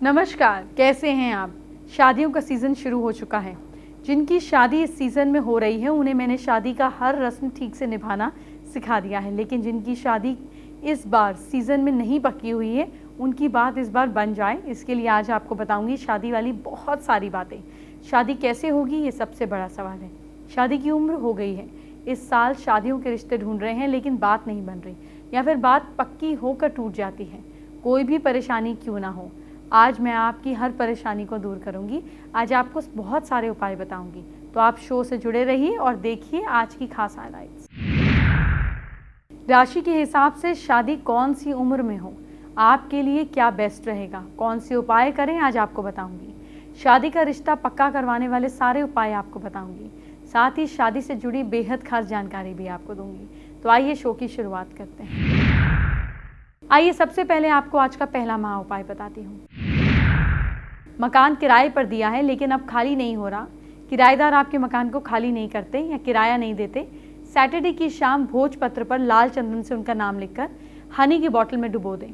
नमस्कार, कैसे हैं आप। शादियों का सीज़न शुरू हो चुका है। जिनकी शादी इस सीज़न में हो रही है उन्हें मैंने शादी का हर रस्म ठीक से निभाना सिखा दिया है, लेकिन जिनकी शादी इस बार सीज़न में नहीं पक्की हुई है उनकी बात इस बार बन जाए, इसके लिए आज आपको बताऊंगी शादी वाली बहुत सारी बातें। शादी कैसे होगी ये सबसे बड़ा सवाल है। शादी की उम्र हो गई है, इस साल शादियों के रिश्ते ढूंढ रहे हैं लेकिन बात नहीं बन रही या फिर बात पक्की होकर टूट जाती है। कोई भी परेशानी क्यों ना हो, आज मैं आपकी हर परेशानी को दूर करूंगी। आज आपको बहुत सारे उपाय बताऊंगी, तो आप शो से जुड़े रहिए और देखिए आज की खास हाइलाइट्स। राशि के हिसाब से शादी कौन सी उम्र में हो, आपके लिए क्या बेस्ट रहेगा, कौन से उपाय करें, आज आपको बताऊंगी। शादी का रिश्ता पक्का करवाने वाले सारे उपाय आपको बताऊंगी, साथ ही शादी से जुड़ी बेहद खास जानकारी भी आपको दूंगी। तो आइए शो की शुरुआत करते हैं। आइए सबसे पहले आपको आज का पहला महा उपाय बताती हूँ। मकान किराए पर दिया है लेकिन अब खाली नहीं हो रहा, किराएदार आपके मकान को खाली नहीं करते या किराया नहीं देते। सैटरडे की शाम भोजपत्र पर लाल चंदन से उनका नाम लिखकर हनी की बोतल में डुबो दें।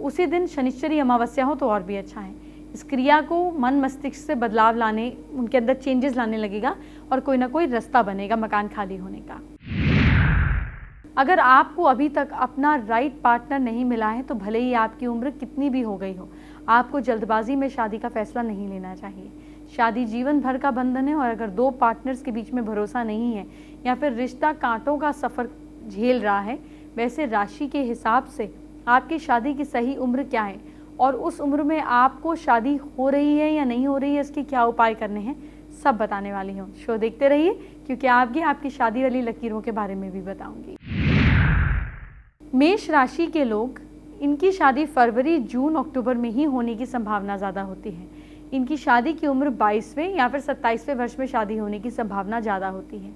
उसी दिन शनिश्चरी अमावस्या हो तो और भी अच्छा है। इस क्रिया को मन मस्तिष्क से बदलाव लाने, उनके अंदर चेंजेस लाने लगेगा और कोई ना कोई रास्ता बनेगा मकान खाली होने का। अगर आपको अभी तक अपना राइट पार्टनर नहीं मिला है तो भले ही आपकी उम्र कितनी भी हो गई हो, आपको जल्दबाजी में शादी का फैसला नहीं लेना चाहिए। शादी जीवन भर का बंधन है और अगर दो पार्टनर्स के बीच में भरोसा नहीं है या फिर रिश्ता कांटों का सफ़र झेल रहा है, वैसे राशि के हिसाब से आपकी शादी की सही उम्र क्या है और उस उम्र में आपको शादी हो रही है या नहीं हो रही है, इसके क्या उपाय करने हैं, सब बताने वाली हूँ। शो देखते रहिए क्योंकि आपकी शादी वाली लकीरों के बारे में भी बताऊंगी। मेष राशि के लोग, इनकी शादी फरवरी, जून, अक्टूबर में ही होने की संभावना ज़्यादा होती है। इनकी शादी की उम्र 22वें या फिर 27वें वर्ष में शादी होने की संभावना ज़्यादा होती है।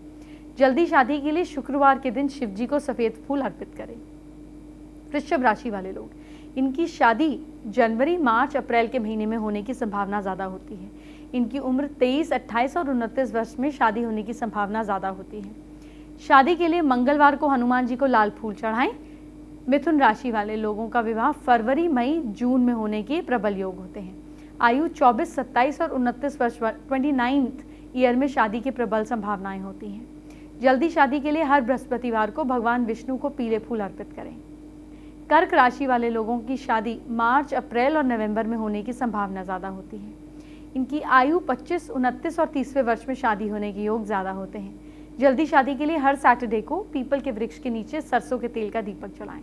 जल्दी शादी के लिए शुक्रवार के दिन शिव जी को सफ़ेद फूल अर्पित करें। वृषभ राशि वाले लोग, इनकी शादी जनवरी, मार्च, अप्रैल के महीने में होने की संभावना ज़्यादा होती है। इनकी उम्र 23, 28 और 29 वर्ष में शादी होने की संभावना ज़्यादा होती है। शादी के लिए मंगलवार को हनुमान जी को लाल फूल चढ़ाएं। मिथुन राशि वाले लोगों का विवाह फरवरी, मई, जून में होने के प्रबल योग होते हैं। आयु 24, 27 और 29 वर्ष 29th ईयर में शादी की प्रबल संभावनाएं होती हैं। जल्दी शादी के लिए हर बृहस्पतिवार को भगवान विष्णु को पीले फूल अर्पित करें। कर्क राशि वाले लोगों की शादी मार्च, अप्रैल और नवंबर में होने की संभावना ज़्यादा होती है। इनकी आयु 25, 29 और 30वें वर्ष में शादी होने के योग ज़्यादा होते हैं। जल्दी शादी के लिए हर सैटरडे को पीपल के वृक्ष के नीचे सरसों के तेल का दीपक जलाएं।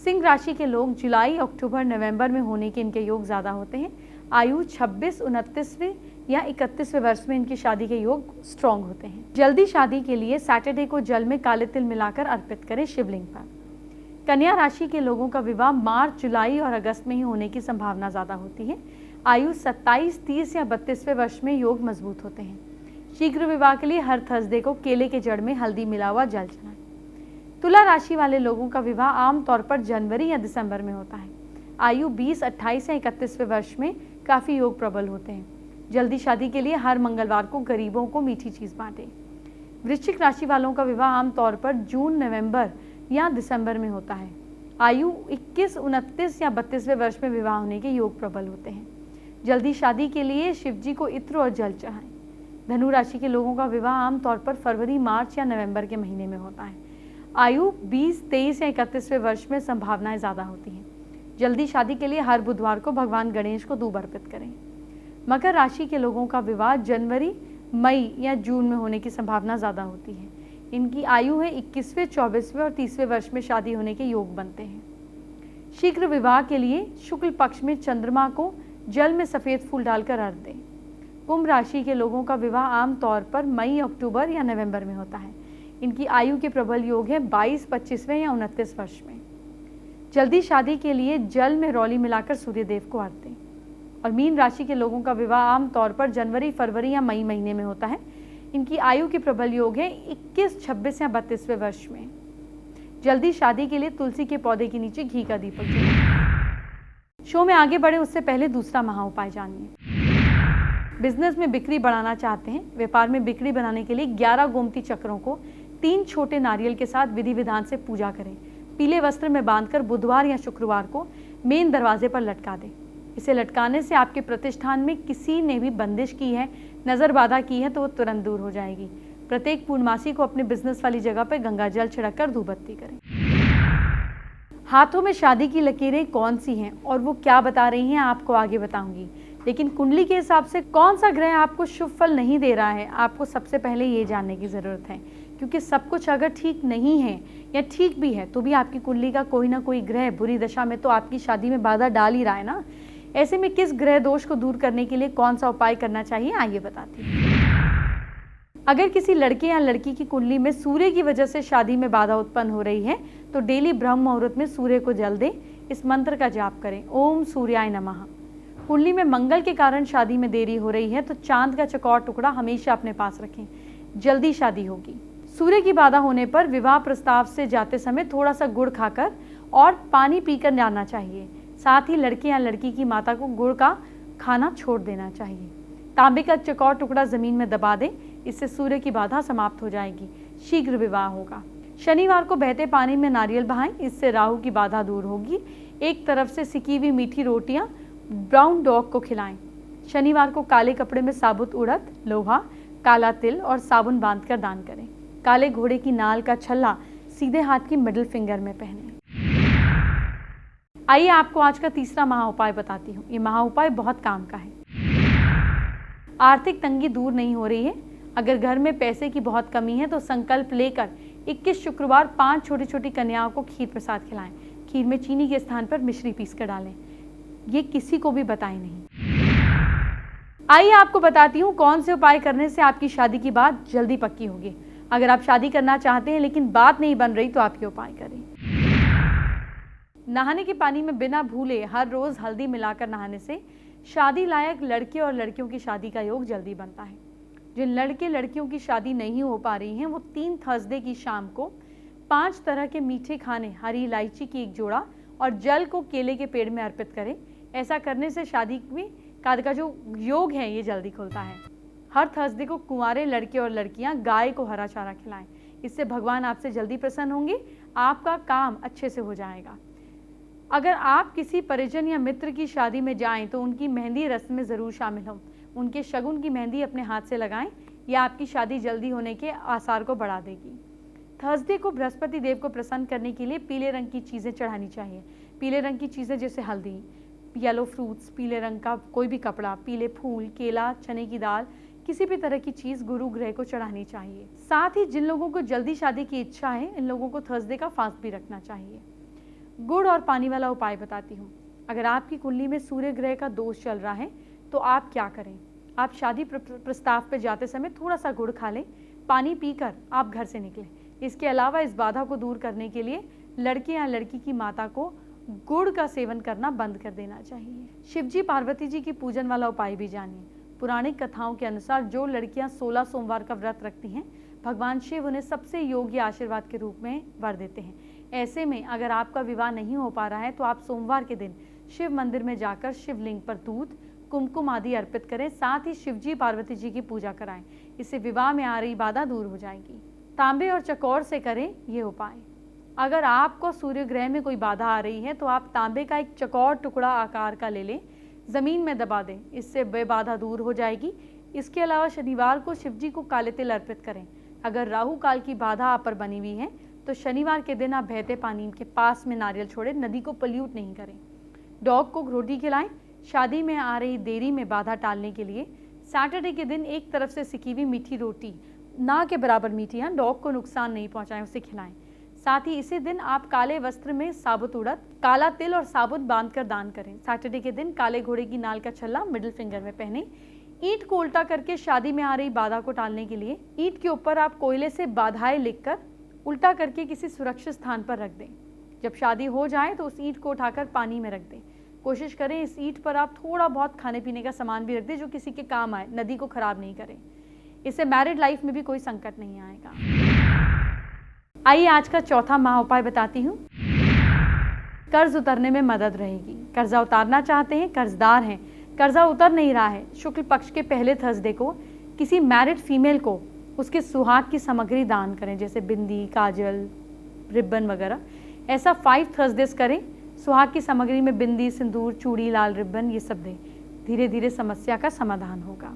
सिंह राशि के लोग जुलाई, अक्टूबर, नवंबर में होने के इनके योग ज़्यादा होते हैं। आयु 26, 29वें या 31वें वर्ष में इनकी शादी के योग स्ट्रॉन्ग होते हैं। जल्दी शादी के लिए सैटरडे को जल में काले तिल मिलाकर अर्पित करें शिवलिंग पर। कन्या राशि के लोगों का विवाह मार्च, जुलाई और अगस्त में ही होने की संभावना ज़्यादा होती है। आयु 27, 30 या 32वें वर्ष में योग मजबूत होते हैं। शीघ्र विवाह के लिए हर थर्सडे को केले के जड़ में हल्दी मिला हुआ जल चढ़ाएं। तुला राशि वाले लोगों का विवाह आमतौर पर जनवरी या दिसंबर में होता है। आयु 20, 28 या 31वें वर्ष में काफ़ी योग प्रबल होते हैं। जल्दी शादी के लिए हर मंगलवार को गरीबों को मीठी चीज़ बांटें। वृश्चिक राशि वालों का विवाह आमतौर पर जून, नवंबर या दिसंबर में होता है। आयु 21, 29 या 32वें वर्ष में विवाह होने के योग प्रबल होते हैं। जल्दी शादी के लिए शिवजी को इत्र और जल चढ़ाएं। धनु राशि के लोगों का विवाह आमतौर पर फरवरी, मार्च या नवंबर के महीने में होता है। आयु 20, 23 या 31वें वर्ष में संभावनाएं ज़्यादा होती हैं। जल्दी शादी के लिए हर बुधवार को भगवान गणेश को दूब अर्पित करें। मकर राशि के लोगों का विवाह जनवरी, मई या जून में होने की संभावना ज़्यादा होती है। इनकी आयु है 21वें, 24वें और 30वें वर्ष में शादी होने के योग बनते हैं। शीघ्र विवाह के लिए शुक्ल पक्ष में चंद्रमा को जल में सफ़ेद फूल डालकर अर्घ दें। कुंभ राशि के लोगों का विवाह आमतौर पर मई, अक्टूबर या नवंबर में होता है। इनकी आयु के प्रबल योग है 22, 25वें या 29 वर्ष में। जल्दी शादी के लिए जल में रौली मिलाकर सूर्यदेव को अर्घ दें। और मीन राशि के लोगों का विवाह आमतौर पर जनवरी, फरवरी या मई महीने में होता है। इनकी आयु के प्रबल योग है 21, 26 या 32वें वर्ष में। जल्दी शादी के लिए तुलसी के पौधे के नीचे घी का दीपक जलाएं। शो में आगे बढ़े उससे पहले दूसरा महा उपाय जानिए। बिजनेस में बिक्री बढ़ाना चाहते हैं, व्यापार में बिक्री बनाने के लिए 11 गोमती चक्रों को 3 छोटे नारियल के साथ विधि विधान से पूजा करें। पीले वस्त्र में बांधकर बुधवार या शुक्रवार को मेन दरवाजे पर लटका दें। इसे लटकाने से आपके प्रतिष्ठान में किसी ने भी बंदिश की है, नजर बाधा की है तो वो तुरंत दूर हो जाएगी। प्रत्येक पूर्णमासी को अपने बिजनेस वाली जगह पर गंगा जल छिड़ककर धूप बत्ती करें। हाथों में शादी की लकीरें कौन सी हैं और वो क्या बता रही हैं आपको आगे बताऊंगी, लेकिन कुंडली के हिसाब से कौन सा ग्रह आपको शुभ फल नहीं दे रहा है, आपको सबसे पहले ये जानने की ज़रूरत है। क्योंकि सब कुछ अगर ठीक नहीं है या ठीक भी है तो भी आपकी कुंडली का कोई ना कोई ग्रह बुरी दशा में तो आपकी शादी में बाधा डाल ही रहा है ना। ऐसे में किस ग्रह दोष को दूर करने के लिए कौन सा उपाय करना चाहिए, आइए बताती हूँ। अगर किसी लड़के या लड़की की कुंडली में सूर्य की वजह से शादी में बाधा उत्पन्न हो रही है तो डेली ब्रह्म मुहूर्त में सूर्य को जल दें। इस मंत्र का जाप करें, ओम सूर्याय नमः। कुंडली में मंगल के कारण शादी में देरी हो रही है तो चांद का चौकोर टुकड़ा हमेशा अपने पास रखें, जल्दी शादी होगी। सूर्य की बाधा होने पर विवाह प्रस्ताव से जाते समय थोड़ा सा गुड़ खाकर और पानी पीकर जाना चाहिए। साथ ही लड़के या लड़की की माता को गुड़ का खाना छोड़ देना चाहिए। तांबे का चौकोर टुकड़ा जमीन में दबा दें, इससे सूर्य की बाधा समाप्त हो जाएगी, शीघ्र विवाह होगा। शनिवार को बहते पानी में नारियल बहाएं, इससे राहु की बाधा दूर होगी। एक तरफ से सिकी हुई मीठी रोटियां ब्राउन डॉग को खिलाएं। शनिवार को काले कपड़े में साबुत उड़द, लोहा, काला तिल और साबुन बांधकर दान करें। काले घोड़े की नाल का छल्ला सीधे हाथ की मिडिल फिंगर में पहने। आइए आपको आज का तीसरा महा उपाय बताती हूँ। ये महा उपाय बहुत काम का है। आर्थिक तंगी दूर नहीं हो रही है, अगर घर में पैसे की बहुत कमी है तो संकल्प लेकर 21 शुक्रवार 5 छोटी छोटी कन्याओं को खीर प्रसाद खिलाएं। खीर में चीनी के स्थान पर मिश्री पीस कर डालें। ये किसी को भी बताएं नहीं। आइए आपको बताती हूँ कौन से उपाय करने से आपकी शादी की बात जल्दी पक्की होगी। अगर आप शादी करना चाहते हैं लेकिन बात नहीं बन रही तो आप ये उपाय करें। नहाने के पानी में बिना भूले हर रोज हल्दी मिलाकर नहाने से शादी लायक लड़के और लड़कियों की शादी का योग जल्दी बनता है। जिन लड़के लड़कियों की शादी नहीं हो पा रही हैं वो 3 थर्सडे की शाम को 5 तरह के मीठे खाने, हरी इलायची की एक जोड़ा और जल को केले के पेड़ में अर्पित करें। ऐसा करने से शादी में का जो योग है ये जल्दी खुलता है। हर थर्सडे को कुंवारे लड़के और लड़कियां गाय को हरा चारा खिलाएं। इससे भगवान आपसे जल्दी प्रसन्न होंगे, आपका काम अच्छे से हो जाएगा। अगर आप किसी परिजन या मित्र की शादी में जाएं तो उनकी मेहंदी रस्म में ज़रूर शामिल हों। उनके शगुन की मेहंदी अपने हाथ से लगाएं, यह आपकी शादी जल्दी होने के आसार को बढ़ा देगी। थर्सडे को बृहस्पति देव को प्रसन्न करने के लिए पीले रंग की चीज़ें चढ़ानी चाहिए। पीले रंग की चीज़ें जैसे हल्दी, येलो फ्रूट्स, पीले रंग का कोई भी कपड़ा, पीले फूल, केला, चने की दाल, किसी भी तरह की चीज़ गुरु ग्रह को चढ़ानी चाहिए। साथ ही जिन लोगों को जल्दी शादी की इच्छा है इन लोगों को थर्सडे का फास्ट भी रखना चाहिए। गुड़ और पानी वाला उपाय बताती हूँ। अगर आपकी कुंडली में सूर्य ग्रह का दोष चल रहा है तो आप क्या करें। आप शादी प्रस्ताव पर जाते समय थोड़ा सा गुड़ खा लें, पानी पीकर आप घर से निकलें। इसके अलावा इस बाधा को दूर करने के लिए लड़के या लड़की की माता को गुड़ का सेवन करना बंद कर देना चाहिए। शिवजी पार्वती जी की पूजन वाला उपाय भी जानिए। पुराणिक कथाओं के अनुसार जो लड़कियां 16 सोमवार का व्रत रखती हैं भगवान शिव उन्हें सबसे योग्य आशीर्वाद के रूप में वर देते हैं। ऐसे में अगर आपका विवाह नहीं हो पा रहा है तो आप सोमवार के दिन शिव मंदिर में जाकर शिवलिंग पर दूध, कुमकुम आदि अर्पित करें। साथ ही शिवजी पार्वती जी की पूजा कराएं। इससे विवाह में आ रही बाधा दूर हो जाएगी। तांबे और चकोर से करें ये उपाय। अगर आपको सूर्य ग्रह में कोई बाधा आ रही है तो आप तांबे का एक चकोर टुकड़ा आकार का ले लें, ज़मीन में दबा दें, इससे वे बाधा दूर हो जाएगी। इसके अलावा शनिवार को शिवजी को काले तिल अर्पित करें। अगर राहु काल की बाधा आप पर बनी हुई है तो शनिवार के दिन आप बहते पानी के पास में नारियल छोड़ें, नदी को पल्यूट नहीं करें। डॉग को रोटी खिलाएं। शादी में आ रही देरी में बाधा टालने के लिए सैटरडे के दिन एक तरफ से सिकी हुई मीठी रोटी, ना के बराबर मीठी, डॉग को नुकसान नहीं पहुंचाएं, उसे खिलाएं। साथ ही इसी दिन आप काले वस्त्र में साबुत उड़द, काला तिल और साबुत बांधकर दान करें। सैटरडे के दिन काले घोड़े की नाल का छल्ला मिडिल फिंगर में पहने। ईंट को उल्टा करके शादी में आ रही बाधा को टालने के लिए ईंट के ऊपर आप कोयले से बाधाएं लिखकर उल्टा करके किसी सुरक्षित स्थान पर रख दें। जब शादी हो जाए तो उस ईंट को उठाकर पानी में रख दें। कोशिश करें इस ईंट पर आप थोड़ा बहुत खाने पीने का सामान भी रख दें जो किसी के काम आए, नदी को खराब नहीं करें। इससे मैरिड लाइफ में भी कोई संकट नहीं आएगा। आइए आज का चौथा महा उपाय बताती हूँ। कर्ज उतरने में मदद रहेगी। कर्जा उतारना चाहते हैं, कर्जदार हैं, कर्जा उतर नहीं रहा है, शुक्ल पक्ष के पहले थर्सडे को किसी मैरिड फीमेल को उसके सुहाग की सामग्री दान करें, जैसे बिंदी, काजल, रिबन वगैरह। ऐसा 5 थर्सडेज करें। सुहाग की सामग्री में बिंदी, सिंदूर, चूड़ी, लाल रिबन ये सब दें। धीरे धीरे समस्या का समाधान होगा।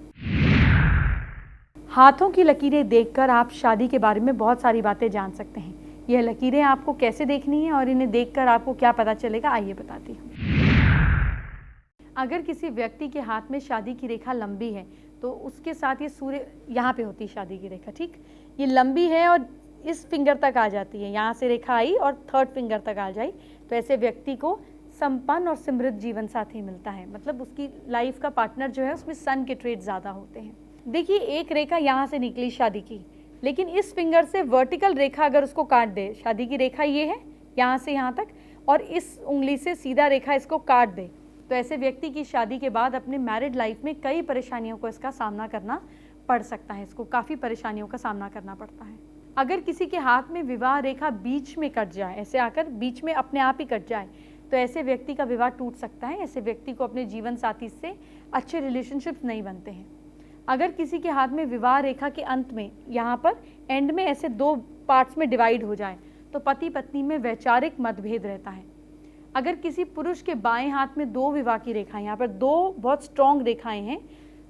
हाथों की लकीरें देखकर आप शादी के बारे में बहुत सारी बातें जान सकते हैं। यह लकीरें आपको कैसे देखनी है और इन्हें देखकर आपको क्या पता चलेगा, आइए बताती हूँ। अगर किसी व्यक्ति के हाथ में शादी की रेखा लंबी है तो उसके साथ ये सूर्य यहाँ पे होती है शादी की रेखा, ठीक, ये लंबी है और इस फिंगर तक आ जाती है, यहाँ से रेखा आई और थर्ड फिंगर तक आ जाए, तो ऐसे व्यक्ति को संपन्न और समृद्ध जीवन साथी मिलता है। मतलब उसकी लाइफ का पार्टनर जो है उसमें सन के ट्रेड ज़्यादा होते हैं। देखिए, एक रेखा यहाँ से निकली शादी की, लेकिन इस फिंगर से वर्टिकल रेखा अगर उसको काट दे, शादी की रेखा ये है यहाँ से यहाँ तक, और इस उंगली से सीधा रेखा इसको काट दे, तो ऐसे व्यक्ति की शादी के बाद अपने मैरिड लाइफ में कई परेशानियों को इसका सामना करना पड़ सकता है। इसको काफ़ी परेशानियों का सामना करना पड़ता है। अगर किसी के हाथ में विवाह रेखा बीच में कट जाए, ऐसे आकर बीच में अपने आप ही कट जाए, तो ऐसे व्यक्ति का विवाह टूट सकता है। ऐसे व्यक्ति को अपने जीवन साथी से अच्छे रिलेशनशिप्स नहीं बनते हैं। अगर किसी के हाथ में विवाह रेखा के अंत में यहाँ पर एंड में ऐसे दो पार्ट्स में डिवाइड हो जाए तो पति पत्नी में वैचारिक मतभेद रहता है। अगर किसी पुरुष के बाएं हाथ में दो विवाह की रेखाएं, यहाँ पर दो बहुत स्ट्रॉन्ग रेखाएं हैं,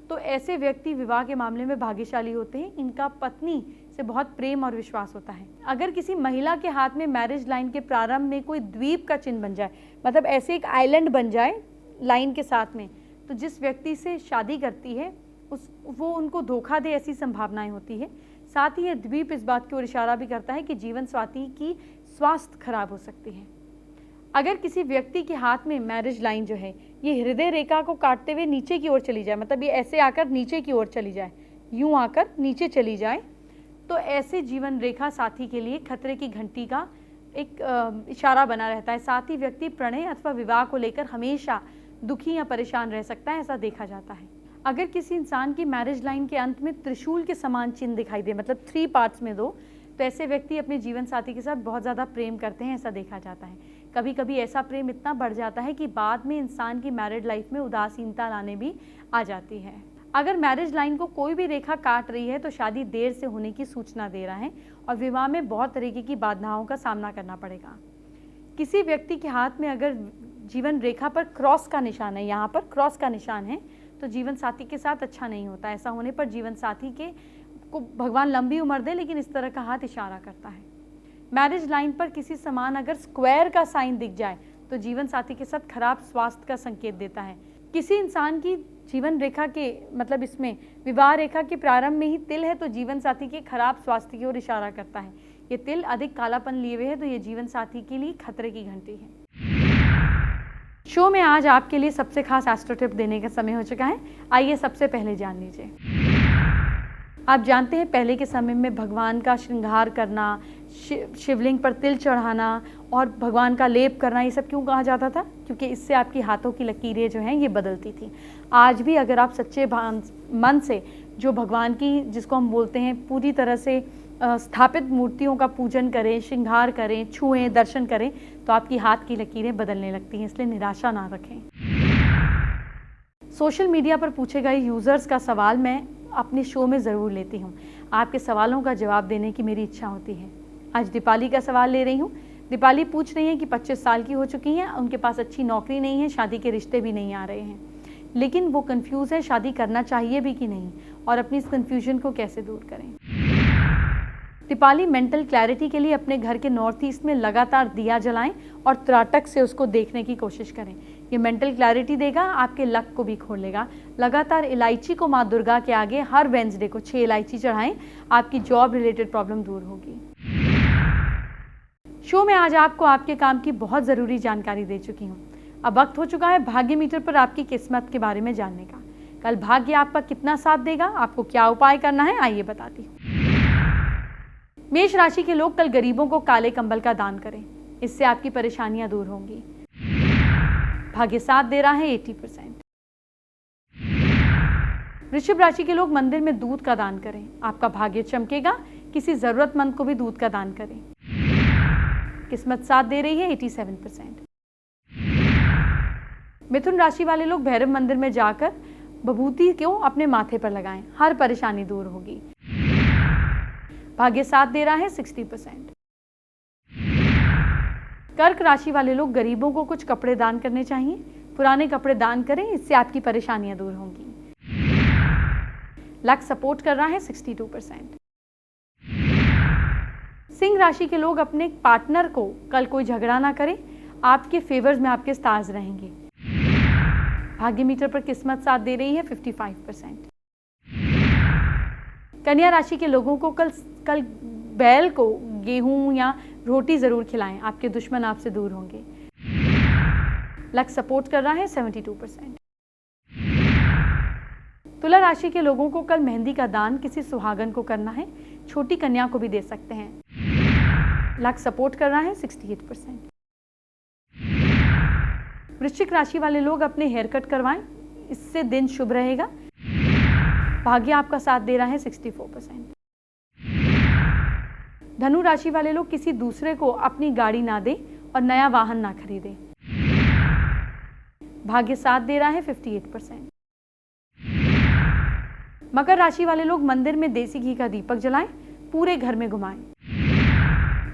तो ऐसे व्यक्ति विवाह के मामले में भाग्यशाली होते हैं। इनका पत्नी से बहुत प्रेम और विश्वास होता है। अगर किसी महिला के हाथ में मैरिज लाइन के प्रारंभ में कोई द्वीप का चिन्ह बन जाए, मतलब ऐसे एक बन जाए लाइन के साथ में, तो जिस व्यक्ति से शादी करती है वो उनको धोखा दे, ऐसी संभावनाएं होती है। साथ ही यह द्वीप इस बात की ओर इशारा भी करता है कि जीवन साथी की स्वास्थ्य खराब हो सकती है। अगर किसी व्यक्ति के हाथ में मैरिज लाइन जो है ये हृदय रेखा को काटते हुए नीचे की ओर चली जाए, मतलब ये ऐसे आकर नीचे की ओर चली जाए, यूं आकर नीचे चली जाए, तो ऐसे जीवन रेखा साथी के लिए खतरे की घंटी का एक इशारा बना रहता है। साथ ही व्यक्ति प्रणय अथवा विवाह को लेकर हमेशा दुखी या परेशान रह सकता है, ऐसा देखा जाता है। अगर किसी इंसान की मैरिज लाइन के अंत में त्रिशूल के समान चिन्ह दिखाई दे, मतलब 3 पार्ट्स में 2, तो ऐसे व्यक्ति अपने जीवन साथी के साथ बहुत ज़्यादा प्रेम करते हैं, ऐसा देखा जाता है। कभी कभी ऐसा प्रेम इतना बढ़ जाता है कि बाद में इंसान की मैरिड लाइफ में उदासीनता लाने भी आ जाती है। अगर मैरिज लाइन को कोई भी रेखा काट रही है तो शादी देर से होने की सूचना दे रहा है और विवाह में बहुत तरीके की बाधाओं का सामना करना पड़ेगा। किसी व्यक्ति के हाथ में अगर जीवन रेखा पर क्रॉस का निशान है, यहाँ पर क्रॉस का निशान है, तो जीवन साथी के साथ अच्छा नहीं होता। ऐसा होने पर जीवन साथी को भगवान लंबी उम्र दे, लेकिन इस तरह का हाथ इशारा करता है। मैरिज लाइन पर किसी समान अगर स्क्वायर का साइन दिख जाए तो जीवन साथी के साथ खराब स्वास्थ्य का संकेत देता है। किसी इंसान की जीवन रेखा के, मतलब इसमें विवाह रेखा के प्रारंभ में ही तिल है तो जीवन साथी के खराब स्वास्थ्य की ओर इशारा करता है। ये तिल अधिक कालापन लिए हुए है तो ये जीवन साथी के लिए खतरे की घंटी है। शो में आज आपके लिए सबसे खास एस्ट्रो टिप देने का समय हो चुका है। आइए सबसे पहले जान लीजिए। आप जानते हैं पहले के समय में भगवान का श्रृंगार करना, शिवलिंग पर तिल चढ़ाना और भगवान का लेप करना, ये सब क्यों कहा जाता था? क्योंकि इससे आपकी हाथों की लकीरें जो हैं ये बदलती थी। आज भी अगर आप सच्चे मन से जो भगवान की, जिसको हम बोलते हैं पूरी तरह से स्थापित मूर्तियों का पूजन करें, श्रृंगार करें, छुएं, दर्शन करें, तो आपकी हाथ की लकीरें बदलने लगती हैं। इसलिए निराशा ना रखें। सोशल मीडिया पर पूछे गए यूज़र्स का सवाल मैं अपने शो में ज़रूर लेती हूँ। आपके सवालों का जवाब देने की मेरी इच्छा होती है। आज दीपाली का सवाल ले रही हूँ। दीपाली पूछ रही हैं कि 25 साल की हो चुकी हैं, उनके पास अच्छी नौकरी नहीं है, शादी के रिश्ते भी नहीं आ रहे हैं, लेकिन वो कंफ्यूज है शादी करना चाहिए भी कि नहीं, और अपनी इस कन्फ्यूजन को कैसे दूर करें। दीपाली, मेंटल क्लैरिटी के लिए अपने घर के नॉर्थ ईस्ट में लगातार दिया जलाएं और त्राटक से उसको देखने की कोशिश करें। ये मेंटल क्लैरिटी देगा, आपके लक को भी खोलेगा। लगातार इलायची को माँ दुर्गा के आगे हर वेंसडे को 6 इलायची चढ़ाएं, आपकी जॉब रिलेटेड प्रॉब्लम दूर होगी। शो में आज आपको आपके काम की बहुत ज़रूरी जानकारी दे चुकी हूँ। अब वक्त हो चुका है भाग्य मीटर पर आपकी किस्मत के बारे में जानने का। कल भाग्य आपका कितना साथ देगा, आपको क्या उपाय करना है, आइए बताती हूँ। मेष राशि के लोग कल गरीबों को काले कंबल का दान करें, इससे आपकी परेशानियां दूर होंगी। भाग्य साथ दे रहा है 80%। वृषभ राशि के लोग मंदिर में दूध का दान करें, आपका भाग्य चमकेगा। किसी जरूरतमंद को भी दूध का दान करें। किस्मत साथ दे रही है 87%। मिथुन राशि वाले लोग भैरव मंदिर में जाकर विभूति को अपने माथे पर लगाएं, हर परेशानी दूर होगी। भाग्य साथ दे रहा है 60%। कर्क राशि वाले लोग गरीबों को कुछ कपड़े दान करने चाहिए। पुराने कपड़े दान करें, इससे आपकी परेशानियां दूर होंगी। लक सपोर्ट कर रहा है 62%। सिंह राशि के लोग अपने पार्टनर को कल कोई झगड़ा ना करें, आपके फेवर्स में आपके स्टार्स रहेंगे। भाग्य मीटर पर किस्मत साथ दे रही है 55%। कन्या राशि के लोगों को कल बैल को गेहूं या रोटी जरूर खिलाएं, आपके दुश्मन आपसे दूर होंगे। लक सपोर्ट कर रहा है 72%। तुला राशि के लोगों को कल मेहंदी का दान किसी सुहागन को करना है, छोटी कन्या को भी दे सकते हैं। लक सपोर्ट कर रहा है 68%। वृश्चिक राशि वाले लोग अपने हेयर कट करवाएं, इससे दिन शुभ रहेगा। भाग्य आपका साथ दे रहा है 64%। धनु राशि वाले लोग किसी दूसरे को अपनी गाड़ी ना दें और नया वाहन ना खरीदें। भाग्य साथ दे रहा है 58%। मकर राशि वाले लोग मंदिर में देसी घी का दीपक जलाएं, पूरे घर में घुमाएं।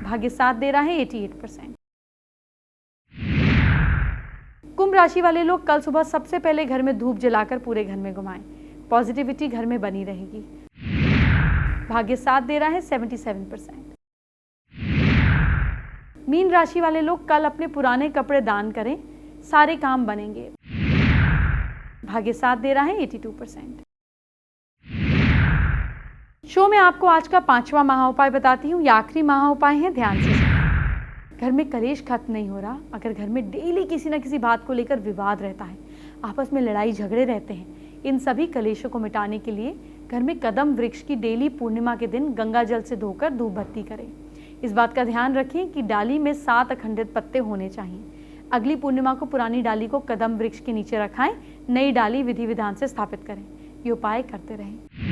भाग्य साथ दे रहा है 88%। कुंभ राशि वाले लोग कल सुबह सबसे पहले घर में धूप जलाकर पूरे घर में घुमाएं, पॉजिटिविटी घर में बनी रहेगी। भाग्य साथ दे रहा है 77%। मीन राशि वाले लोग कल अपने पुराने कपड़े दान करें, सारे काम बनेंगे। भाग्य साथ दे रहा है 82%। शो में आपको आज का 5वां महा उपाय बताती हूँ। ये आखिरी महा उपाय है, ध्यान से सुनो। घर में कलेश खत्म नहीं हो रहा, अगर घर में डेली किसी न किसी बात को लेकर विवाद रहता है, आपस में लड़ाई झगड़े रहते हैं, इन सभी कलेशों को मिटाने के लिए घर में कदम वृक्ष की डेली पूर्णिमा के दिन गंगा जल से धोकर धूप बत्ती करें। इस बात का ध्यान रखें कि डाली में 7 अखंडित पत्ते होने चाहिए। अगली पूर्णिमा को पुरानी डाली को कदम वृक्ष के नीचे रखाएं, नई डाली विधि विधान से स्थापित करें। ये उपाय करते रहें।